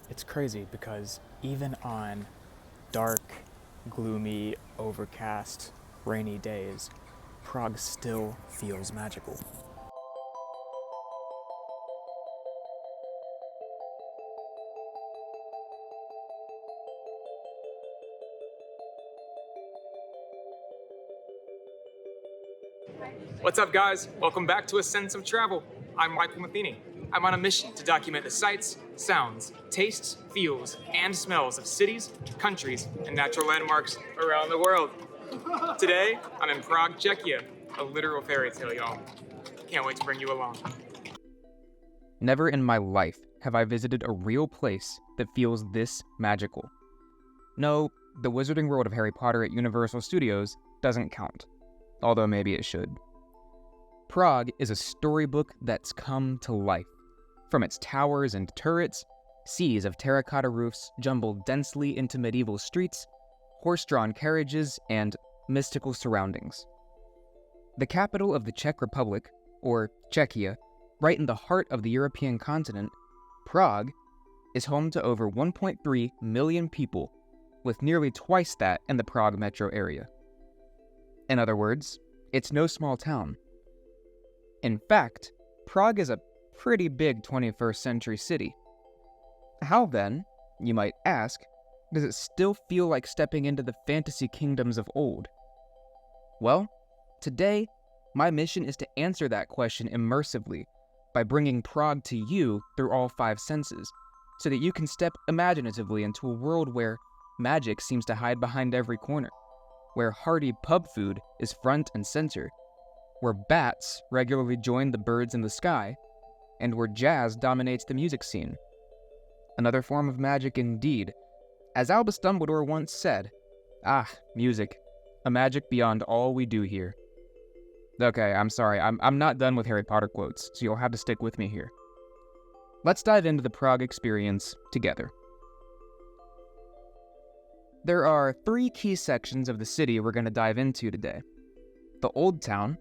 It's crazy because even on dark, gloomy, overcast, rainy days, Prague still feels magical. What's up, guys? Welcome back to A Sense of Travel. I'm Michael Matheny. I'm on a mission to document the sights, sounds, tastes, feels, and smells of cities, countries, and natural landmarks around the world. Today, I'm in Prague, Czechia, a literal fairy tale, y'all. Can't wait to bring you along. Never in my life have I visited a real place that feels this magical. No, the Wizarding World of Harry Potter at Universal Studios doesn't count, although maybe it should. Prague is a storybook that's come to life. From its towers and turrets, seas of terracotta roofs jumbled densely into medieval streets, horse-drawn carriages, and mystical surroundings. The capital of the Czech Republic, or Czechia, right in the heart of the European continent, Prague is home to over 1.3 million people, with nearly twice that in the Prague metro area. In other words, it's no small town. In fact, Prague is a pretty big 21st century city. How then, you might ask, does it still feel like stepping into the fantasy kingdoms of old? Well, today, my mission is to answer that question immersively by bringing Prague to you through all five senses, so that you can step imaginatively into a world where magic seems to hide behind every corner, where hearty pub food is front and center, where bats regularly join the birds in the sky, and where jazz dominates the music scene. Another form of magic indeed. As Albus Dumbledore once said, music, a magic beyond all we do here. Okay, I'm sorry, I'm not done with Harry Potter quotes, so you'll have to stick with me here. Let's dive into the Prague experience together. There are three key sections of the city we're going to dive into today: the Old Town,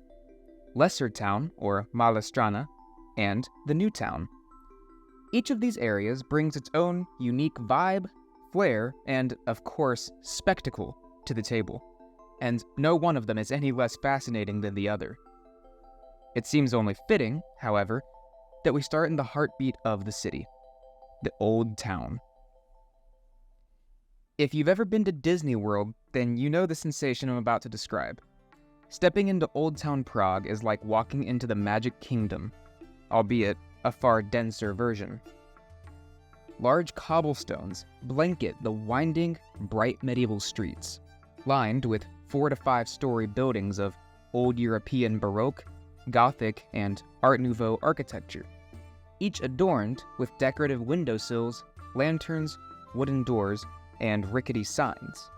Lesser Town, or Malá Strana, and the New Town. Each of these areas brings its own unique vibe, flair, and, of course, spectacle to the table, and no one of them is any less fascinating than the other. It seems only fitting, however, that we start in the heartbeat of the city, the Old Town. If you've ever been to Disney World, then you know the sensation I'm about to describe. Stepping into Old Town Prague is like walking into the Magic Kingdom, albeit a far denser version. Large cobblestones blanket the winding, bright medieval streets, lined with 4 to 5 story buildings of old European Baroque, Gothic, and Art Nouveau architecture, each adorned with decorative windowsills, lanterns, wooden doors, and rickety signs.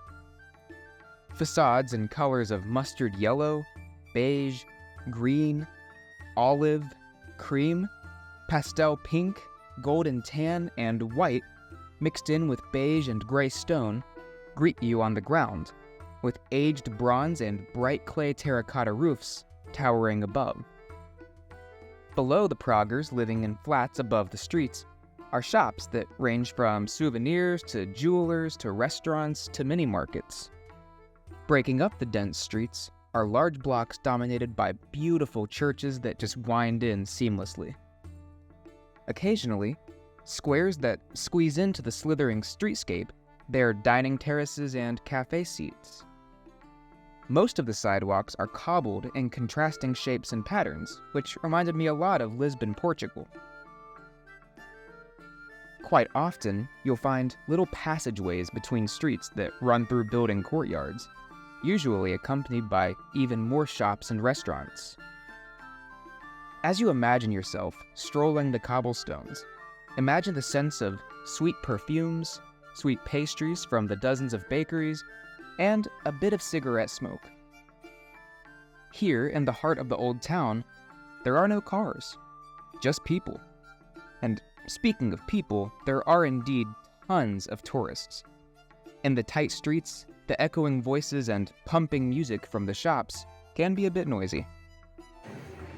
Facades in colors of mustard yellow, beige, green, olive, cream, pastel pink, golden tan, and white, mixed in with beige and gray stone, greet you on the ground, with aged bronze and bright clay terracotta roofs towering above. Below the Praguers living in flats above the streets are shops that range from souvenirs to jewelers to restaurants to mini markets. Breaking up the dense streets are large blocks dominated by beautiful churches that just wind in seamlessly. Occasionally, squares that squeeze into the slithering streetscape bear dining terraces and cafe seats. Most of the sidewalks are cobbled in contrasting shapes and patterns, which reminded me a lot of Lisbon, Portugal. Quite often, you'll find little passageways between streets that run through building courtyards, usually accompanied by even more shops and restaurants. As you imagine yourself strolling the cobblestones, imagine the sense of sweet perfumes, sweet pastries from the dozens of bakeries, and a bit of cigarette smoke. Here, in the heart of the Old Town, there are no cars, just people. And speaking of people, there are indeed tons of tourists. In the tight streets, the echoing voices and pumping music from the shops can be a bit noisy.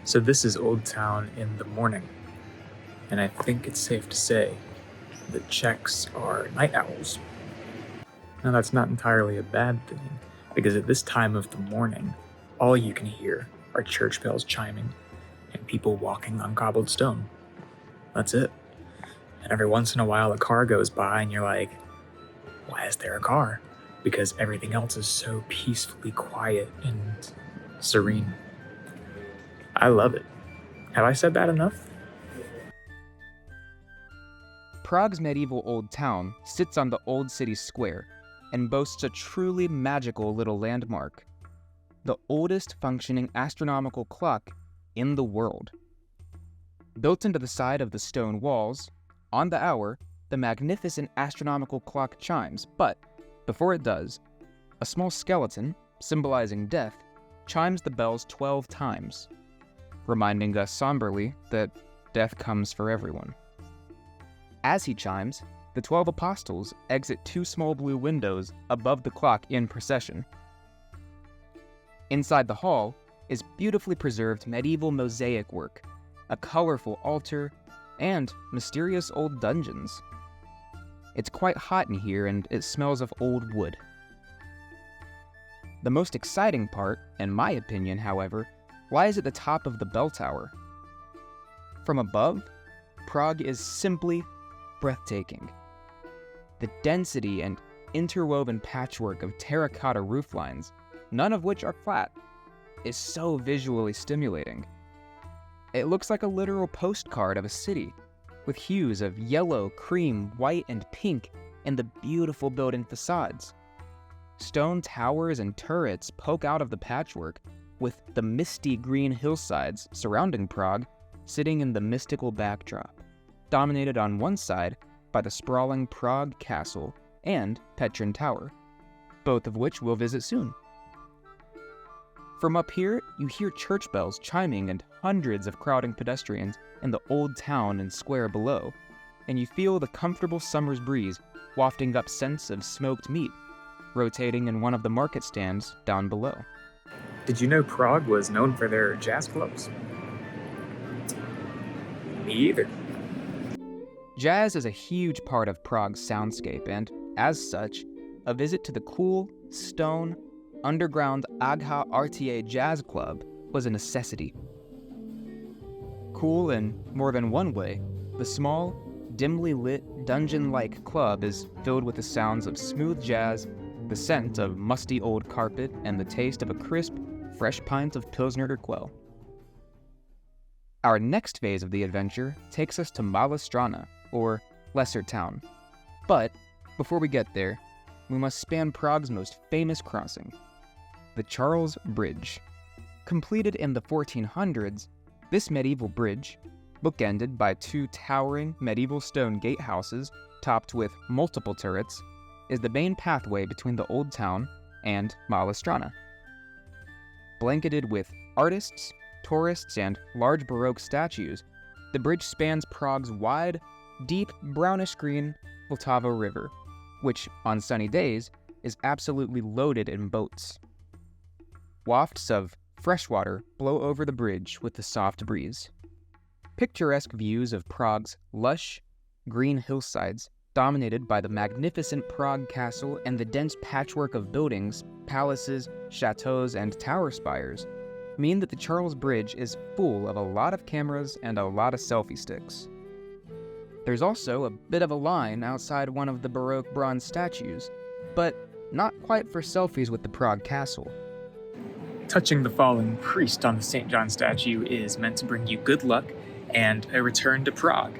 So this is Old Town in the morning, and I think it's safe to say the Czechs are night owls. Now, that's not entirely a bad thing, because at this time of the morning, all you can hear are church bells chiming and people walking on cobbled stone. That's it. And every once in a while, a car goes by, and you're like, why is there a car? Because everything else is so peacefully quiet and serene. I love it. Have I said that enough? Prague's medieval old town sits on the old city square and boasts a truly magical little landmark, the oldest functioning astronomical clock in the world. Built into the side of the stone walls, on the hour, the magnificent astronomical clock chimes, but before it does, a small skeleton, symbolizing death, chimes the bells 12 times, reminding us somberly that death comes for everyone. As he chimes, the 12 apostles exit 2 small blue windows above the clock in procession. Inside the hall is beautifully preserved medieval mosaic work, a colorful altar, and mysterious old dungeons. It's quite hot in here, and it smells of old wood. The most exciting part, in my opinion, however, lies at the top of the bell tower. From above, Prague is simply breathtaking. The density and interwoven patchwork of terracotta rooflines, none of which are flat, is so visually stimulating. It looks like a literal postcard of a city, with hues of yellow, cream, white, and pink in the beautiful building facades. Stone towers and turrets poke out of the patchwork, with the misty green hillsides surrounding Prague sitting in the mystical backdrop, dominated on one side by the sprawling Prague Castle and Petrin Tower, both of which we'll visit soon. From up here, you hear church bells chiming and hundreds of crowding pedestrians in the old town and square below, and you feel the comfortable summer's breeze wafting up scents of smoked meat, rotating in one of the market stands down below. Did you know Prague was known for their jazz clubs? Me either. Jazz is a huge part of Prague's soundscape, and, as such, a visit to the cool, stone, underground Hearty Jazz Club was a necessity. Cool in more than one way, the small, dimly lit, dungeon-like club is filled with the sounds of smooth jazz, the scent of musty old carpet, and the taste of a crisp, fresh pint of Pilsner Urquell. Our next phase of the adventure takes us to Malá Strana, or Lesser Town. But, before we get there, we must span Prague's most famous crossing, the Charles Bridge. Completed in the 1400s, this medieval bridge, bookended by 2 towering medieval stone gatehouses topped with multiple turrets, is the main pathway between the old town and Malá Strana. Blanketed with artists, tourists, and large Baroque statues, the bridge spans Prague's wide, deep brownish-green Vltava River, which, on sunny days, is absolutely loaded in boats. Wafts of fresh water blow over the bridge with the soft breeze. Picturesque views of Prague's lush, green hillsides, dominated by the magnificent Prague Castle and the dense patchwork of buildings, palaces, chateaus, and tower spires, mean that the Charles Bridge is full of a lot of cameras and a lot of selfie sticks. There's also a bit of a line outside one of the Baroque bronze statues, but not quite for selfies with the Prague Castle. Touching the fallen priest on the St. John statue is meant to bring you good luck and a return to Prague,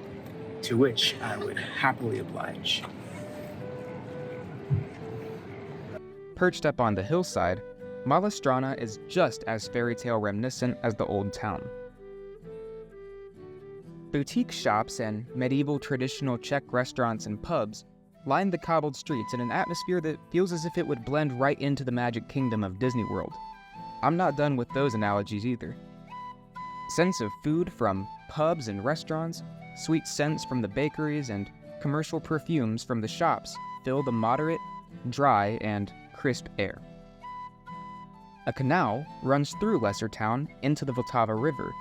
to which I would happily oblige. Perched up on the hillside, Malá Strana is just as fairy tale reminiscent as the old town. Boutique shops and medieval traditional Czech restaurants and pubs line the cobbled streets in an atmosphere that feels as if it would blend right into the magic kingdom of Disney World. I'm not done with those analogies either. Scents of food from pubs and restaurants, sweet scents from the bakeries, and commercial perfumes from the shops fill the moderate, dry, and crisp air. A canal runs through Lesser Town into the Vltava River,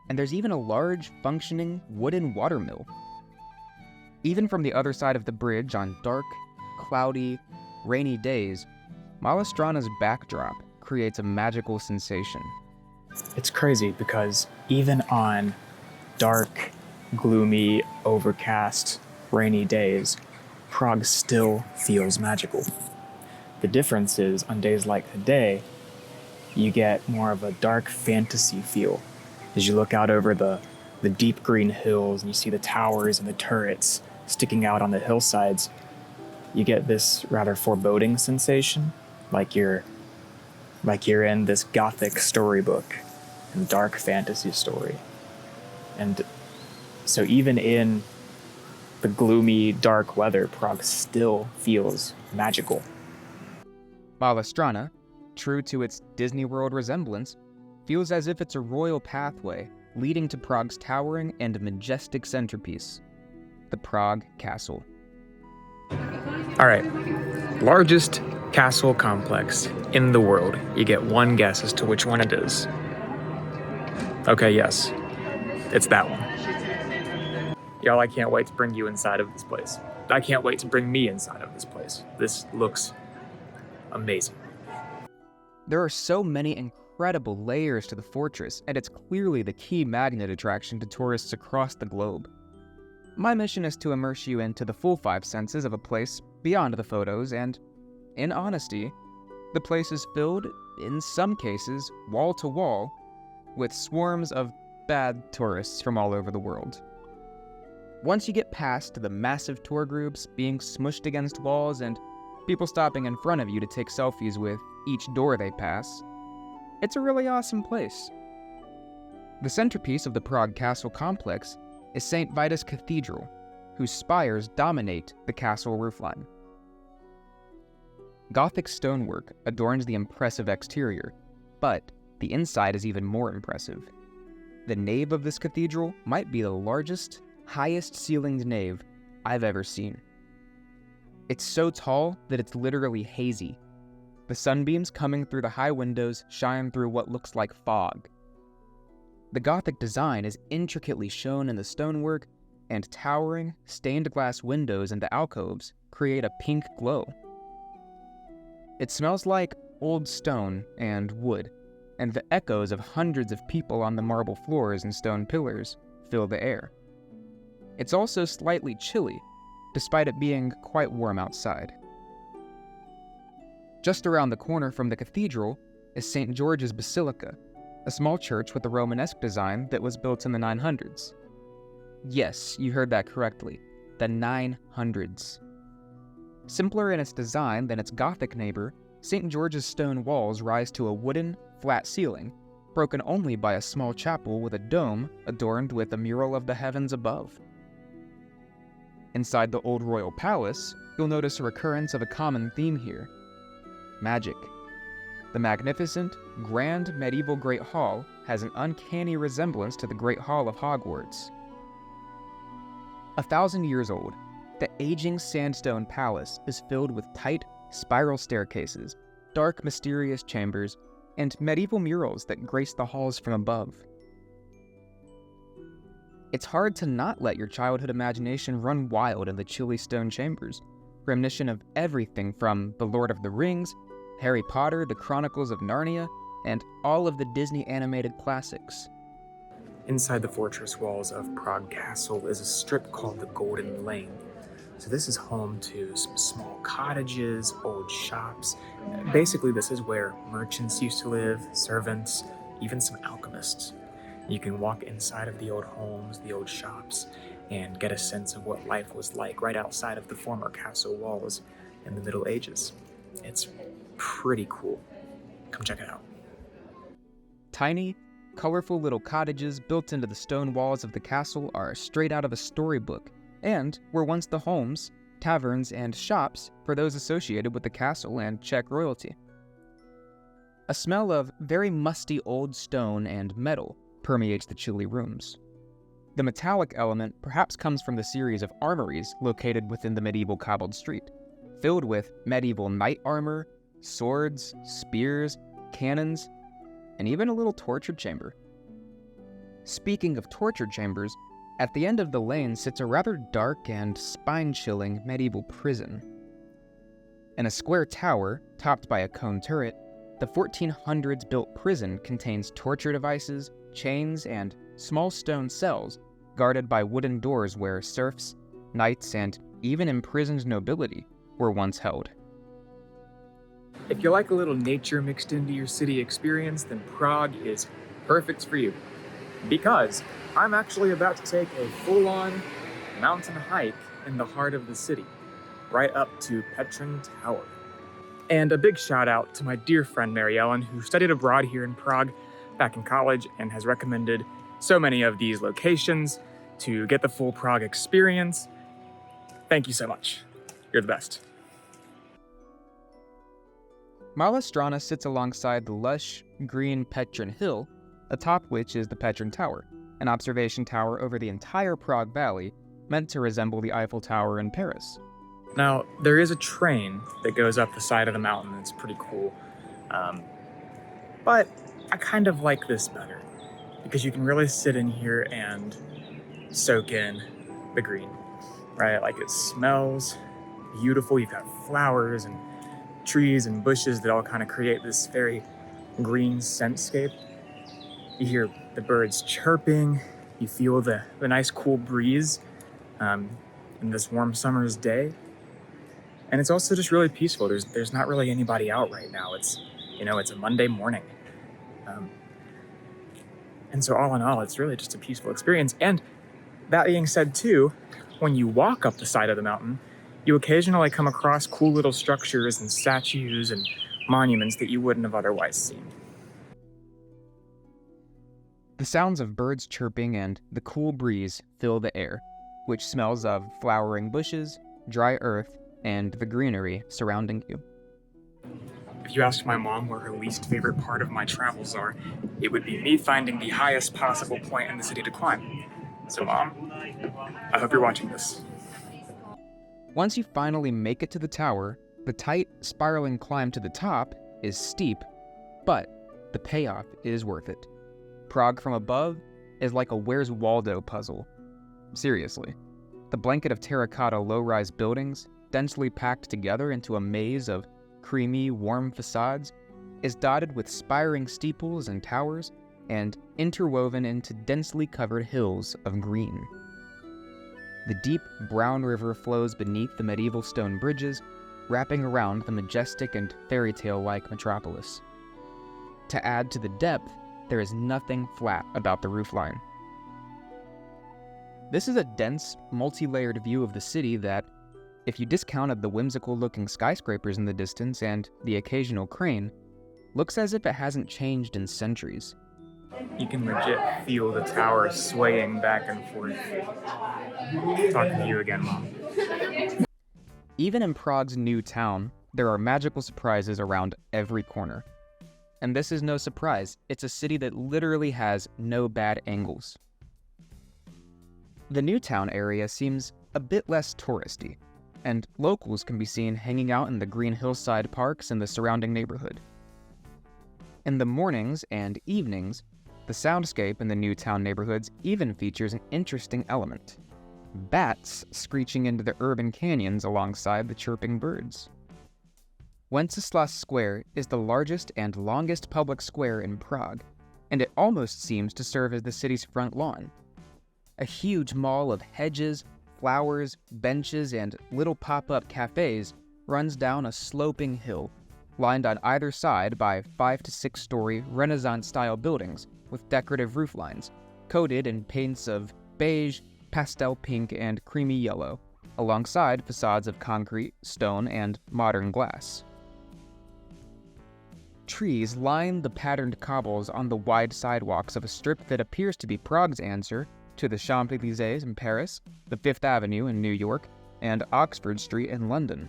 and there's even a large, functioning wooden watermill. Even from the other side of the bridge on dark, cloudy, rainy days, Malá Strana's backdrop creates a magical sensation. It's crazy because even on dark, gloomy, overcast, rainy days, Prague still feels magical. The difference is, on days like today, you get more of a dark fantasy feel as you look out over the deep green hills and you see the towers and the turrets sticking out on the hillsides. You get this rather foreboding sensation, like you're in this gothic storybook and dark fantasy story. And so even in the gloomy, dark weather, Prague still feels magical. Malá Strana, true to its Disney World resemblance, feels as if it's a royal pathway leading to Prague's towering and majestic centerpiece, the Prague Castle. All right, largest castle complex in the world. You get one guess as to which one it is. Okay, yes, it's that one. Y'all, I can't wait to bring you inside of this place. I can't wait to bring me inside of this place. This looks amazing. There are so many incredible layers to the fortress, and it's clearly the key magnet attraction to tourists across the globe. My mission is to immerse you into the full five senses of a place beyond the photos, and, in honesty, the place is filled, in some cases, wall to wall, with swarms of bad tourists from all over the world. Once you get past the massive tour groups being smushed against walls and people stopping in front of you to take selfies with each door they pass, it's a really awesome place. The centerpiece of the Prague Castle complex is St. Vitus Cathedral, whose spires dominate the castle roofline. Gothic stonework adorns the impressive exterior, but the inside is even more impressive. The nave of this cathedral might be the largest, highest-ceilinged nave I've ever seen. It's so tall that it's literally hazy. The sunbeams coming through the high windows shine through what looks like fog. The Gothic design is intricately shown in the stonework, and towering, stained glass windows in the alcoves create a pink glow. It smells like old stone and wood, and the echoes of hundreds of people on the marble floors and stone pillars fill the air. It's also slightly chilly, despite it being quite warm outside. Just around the corner from the cathedral is St. George's Basilica, a small church with a Romanesque design that was built in the 900s. Yes, you heard that correctly, the 900s. Simpler in its design than its Gothic neighbor, St. George's stone walls rise to a wooden, flat ceiling, broken only by a small chapel with a dome adorned with a mural of the heavens above. Inside the old royal palace, you'll notice a recurrence of a common theme here: magic. The magnificent, grand medieval Great Hall has an uncanny resemblance to the Great Hall of Hogwarts. 1,000 years old, the aging sandstone palace is filled with tight, spiral staircases, dark, mysterious chambers, and medieval murals that grace the halls from above. It's hard to not let your childhood imagination run wild in the chilly stone chambers, reminiscent of everything from The Lord of the Rings, Harry Potter, The Chronicles of Narnia, and all of the Disney animated classics. Inside the fortress walls of Prague Castle is a strip called the Golden Lane. So this is home to some small cottages, old shops. Basically, this is where merchants used to live, servants, even some alchemists. You can walk inside of the old homes, the old shops, and get a sense of what life was like right outside of the former castle walls in the Middle Ages. It's pretty cool. Come check it out. Tiny, colorful little cottages built into the stone walls of the castle are straight out of a storybook, and were once the homes, taverns, and shops for those associated with the castle and Czech royalty. A smell of very musty old stone and metal permeates the chilly rooms. The metallic element perhaps comes from the series of armories located within the medieval cobbled street, filled with medieval knight armor, swords, spears, cannons, and even a little torture chamber. Speaking of torture chambers, At the end of the lane sits a rather dark and spine-chilling medieval prison. In a square tower, topped by a cone turret, the 1400s built prison contains torture devices, chains, and small stone cells guarded by wooden doors where serfs, knights, and even imprisoned nobility were once held. If you like a little nature mixed into your city experience, then Prague is perfect for you. Because I'm actually about to take a full-on mountain hike in the heart of the city, right up to Petrin Tower. And a big shout out to my dear friend Mary Ellen, who studied abroad here in Prague back in college and has recommended so many of these locations to get the full Prague experience. Thank you so much. You're the best. Malá Strana sits alongside the lush, green Petrin Hill, atop which is the Petrin Tower, an observation tower over the entire Prague Valley, meant to resemble the Eiffel Tower in Paris. Now, there is a train that goes up the side of the mountain. It's pretty cool. But I kind of like this better, because you can really sit in here and soak in the green, right? Like, it smells beautiful. You've got flowers and trees and bushes that all kind of create this very green scentscape. You hear the birds chirping. You feel the nice cool breeze in this warm summer's day. And it's also just really peaceful. There's not really anybody out right now. It's a Monday morning. And so all in all, it's really just a peaceful experience. And that being said too, when you walk up the side of the mountain, you occasionally come across cool little structures and statues and monuments that you wouldn't have otherwise seen. The sounds of birds chirping and the cool breeze fill the air, which smells of flowering bushes, dry earth, and the greenery surrounding you. If you asked my mom where her least favorite part of my travels are, it would be me finding the highest possible point in the city to climb. So Mom, I hope you're watching this. Once you finally make it to the tower, the tight, spiraling climb to the top is steep, but the payoff is worth it. Prague from above is like a Where's Waldo puzzle. Seriously. The blanket of terracotta low-rise buildings, densely packed together into a maze of creamy, warm facades, is dotted with spiring steeples and towers, and interwoven into densely covered hills of green. The deep, brown river flows beneath the medieval stone bridges, wrapping around the majestic and fairy tale-like metropolis. To add to the depth, there is nothing flat about the roofline. This is a dense, multi-layered view of the city that, if you discounted the whimsical-looking skyscrapers in the distance and the occasional crane, looks as if it hasn't changed in centuries. You can legit feel the tower swaying back and forth. Talking to you again, Mom. Even in Prague's new town, there are magical surprises around every corner. And this is no surprise, it's a city that literally has no bad angles. The new town area seems a bit less touristy, and locals can be seen hanging out in the green hillside parks in the surrounding neighborhood. In the mornings and evenings, the soundscape in the new town neighborhoods even features an interesting element: bats screeching into the urban canyons alongside the chirping birds. Wenceslas Square is the largest and longest public square in Prague, and it almost seems to serve as the city's front lawn. A huge mall of hedges, flowers, benches, and little pop-up cafes runs down a sloping hill, lined on either side by 5 to 6 story Renaissance-style buildings with decorative rooflines, coated in paints of beige, pastel pink, and creamy yellow, alongside facades of concrete, stone, and modern glass. Trees line the patterned cobbles on the wide sidewalks of a strip that appears to be Prague's answer to the Champs-Élysées in Paris, the Fifth Avenue in New York, and Oxford Street in London.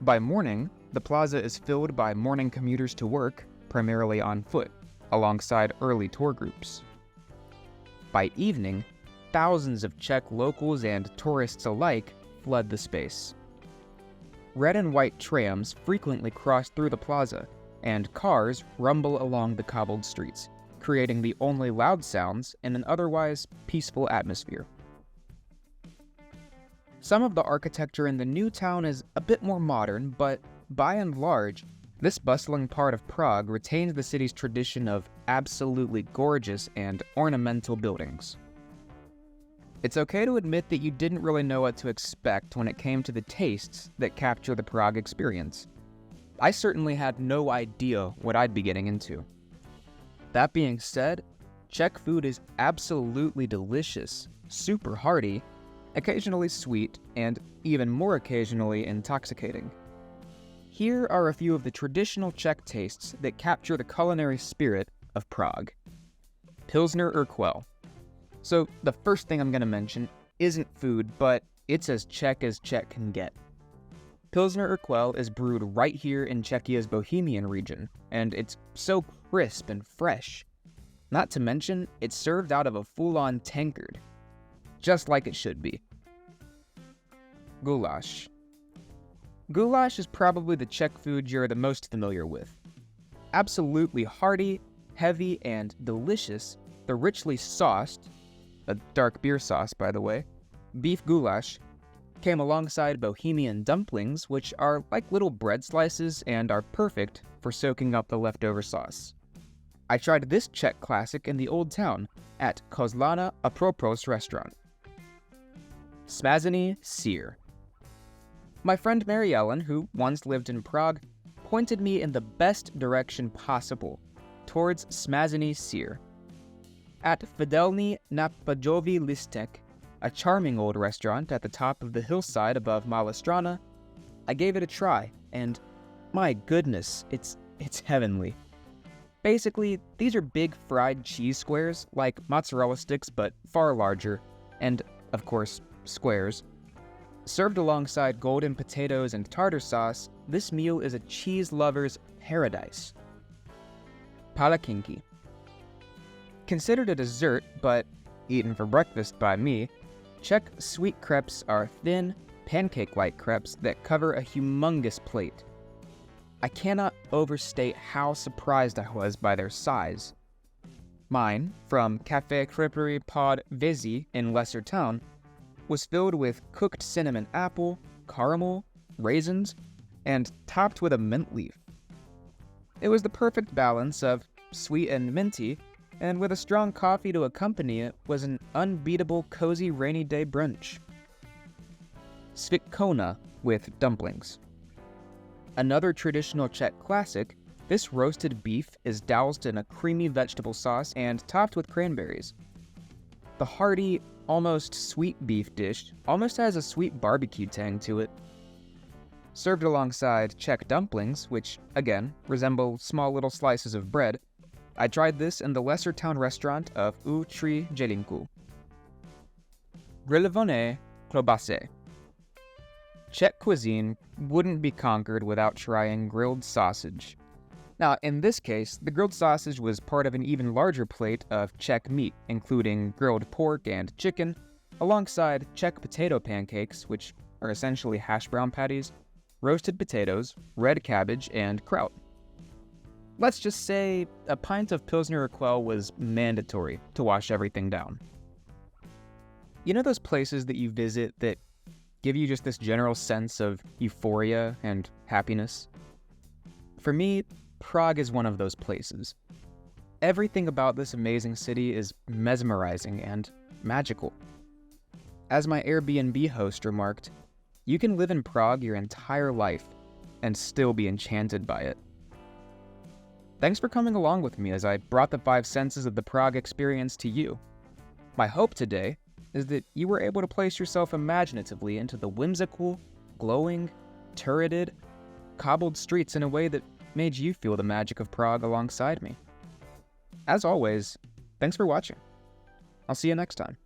By morning, the plaza is filled by morning commuters to work, primarily on foot, alongside early tour groups. By evening, thousands of Czech locals and tourists alike flood the space. Red and white trams frequently cross through the plaza, and cars rumble along the cobbled streets, creating the only loud sounds in an otherwise peaceful atmosphere. Some of the architecture in the new town is a bit more modern, but by and large, this bustling part of Prague retains the city's tradition of absolutely gorgeous and ornamental buildings. It's okay to admit that you didn't really know what to expect when it came to the tastes that capture the Prague experience. I certainly had no idea what I'd be getting into. That being said, Czech food is absolutely delicious, super hearty, occasionally sweet, and even more occasionally intoxicating. Here are a few of the traditional Czech tastes that capture the culinary spirit of Prague. Pilsner Urquell. So the first thing I'm going to mention isn't food, but it's as Czech can get. Pilsner Urquell is brewed right here in Czechia's Bohemian region, and it's so crisp and fresh. Not to mention, it's served out of a full-on tankard, just like it should be. Goulash. Goulash is probably the Czech food you're the most familiar with. Absolutely hearty, heavy, and delicious, the richly sauced, a dark beer sauce by the way, beef goulash came alongside Bohemian dumplings, which are like little bread slices and are perfect for soaking up the leftover sauce. I tried this Czech classic in the Old Town at Kozlana Apropos restaurant. Smazany Syr. My friend Mary Ellen, who once lived in Prague, pointed me in the best direction possible, towards Smazany Syr. At Fidelny na Pajovi Listek, a charming old restaurant at the top of the hillside above Malá Strana, I gave it a try, and my goodness, it's heavenly. Basically, these are big fried cheese squares, like mozzarella sticks but far larger, and, of course, squares. Served alongside golden potatoes and tartar sauce, this meal is a cheese lover's paradise. Palakinki. Considered a dessert, but eaten for breakfast by me, Czech sweet crepes are thin, pancake-like crepes that cover a humongous plate. I cannot overstate how surprised I was by their size. Mine, from Café Creperie Pod Vezi in Lesser Town, was filled with cooked cinnamon apple, caramel, raisins, and topped with a mint leaf. It was the perfect balance of sweet and minty, and with a strong coffee to accompany it was an unbeatable cozy rainy day brunch. Svitkona with dumplings. Another traditional Czech classic, this roasted beef is doused in a creamy vegetable sauce and topped with cranberries. The hearty, almost sweet beef dish almost has a sweet barbecue tang to it. Served alongside Czech dumplings, which, again, resemble small little slices of bread, I tried this in the lesser town restaurant of U Tri Jelinku. Grillované klobase. Czech cuisine wouldn't be conquered without trying grilled sausage. Now, in this case, the grilled sausage was part of an even larger plate of Czech meat, including grilled pork and chicken, alongside Czech potato pancakes, which are essentially hash brown patties, roasted potatoes, red cabbage, and kraut. Let's just say a pint of Pilsner Urquell was mandatory to wash everything down. You know those places that you visit that give you just this general sense of euphoria and happiness? For me, Prague is one of those places. Everything about this amazing city is mesmerizing and magical. As my Airbnb host remarked, you can live in Prague your entire life and still be enchanted by it. Thanks for coming along with me as I brought the 5 senses of the Prague experience to you. My hope today is that you were able to place yourself imaginatively into the whimsical, glowing, turreted, cobbled streets in a way that made you feel the magic of Prague alongside me. As always, thanks for watching. I'll see you next time.